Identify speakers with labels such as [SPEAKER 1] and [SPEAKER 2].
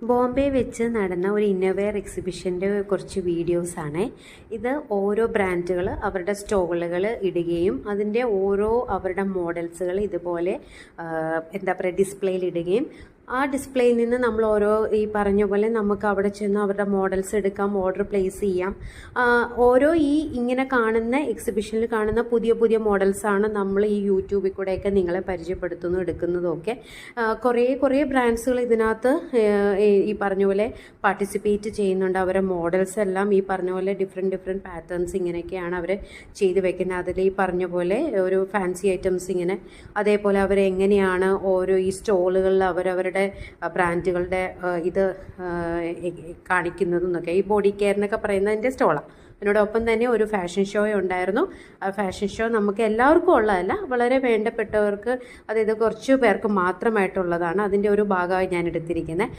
[SPEAKER 1] ബോംബെ വെച്ച് നടന്ന ഒരു ഇന്നർവെയർ എക്സിബിഷൻ്റെ കുറച്ച് വീഡിയോസാണ് ഇത്. ഓരോ ബ്രാൻഡുകൾ അവരുടെ സ്റ്റോളുകൾ ഇടുകയും അതിൻ്റെ ഓരോ അവരുടെ മോഡൽസുകൾ ഇതുപോലെ എന്താ പറയുക ഡിസ്പ്ലേയിൽ ഇടുകയും ആ ഡിസ്പ്ലേയിൽ നിന്ന് നമ്മൾ ഓരോ ഈ പറഞ്ഞ പോലെ നമുക്ക് അവിടെ ചെന്ന് അവരുടെ മോഡൽസ് എടുക്കാം, ഓർഡർ പ്ലേസ് ചെയ്യാം. ഓരോ ഇങ്ങനെ കാണുന്ന എക്സിബിഷനിൽ കാണുന്ന പുതിയ പുതിയ മോഡൽസാണ് നമ്മൾ ഈ യൂട്യൂബിൽ കൂടെയൊക്കെ നിങ്ങളെ പരിചയപ്പെടുത്തുന്നു എടുക്കുന്നതൊക്കെ. കുറേ ബ്രാൻഡ്സുകൾ ഇതിനകത്ത് ഈ പറഞ്ഞ പോലെ പാർട്ടിസിപ്പേറ്റ് ചെയ്യുന്നുണ്ട്. അവരുടെ മോഡൽസ് എല്ലാം ഈ പറഞ്ഞ പോലെ ഡിഫറെൻറ്റ് പാറ്റേൺസ് ഇങ്ങനെയൊക്കെയാണ് അവർ ചെയ്ത് വെക്കുന്നത്. അതിൽ ഈ പറഞ്ഞ പോലെ ഒരു ഫാൻസി ഐറ്റംസ് ഇങ്ങനെ, അതേപോലെ അവരെങ്ങനെയാണ് ഓരോ ഈ സ്റ്റോളുകളിൽ അവരവരുടെ ബ്രാൻഡുകളുടെ ഇത് കാണിക്കുന്നതെന്നൊക്കെ. ഈ ബോഡി കെയർ എന്നൊക്കെ പറയുന്നതിൻ്റെ സ്റ്റോളാണ്. അതിനോടൊപ്പം തന്നെ ഒരു ഫാഷൻ ഷോ ഉണ്ടായിരുന്നു. ആ ഫാഷൻ ഷോ നമുക്ക് എല്ലാവർക്കും ഉള്ളതല്ല, വളരെ വേണ്ടപ്പെട്ടവർക്ക്, അതായത് കുറച്ച് പേർക്ക് മാത്രമായിട്ടുള്ളതാണ്. അതിൻ്റെ ഒരു ഭാഗമായി ഞാൻ എടുത്തിരിക്കുന്നത്.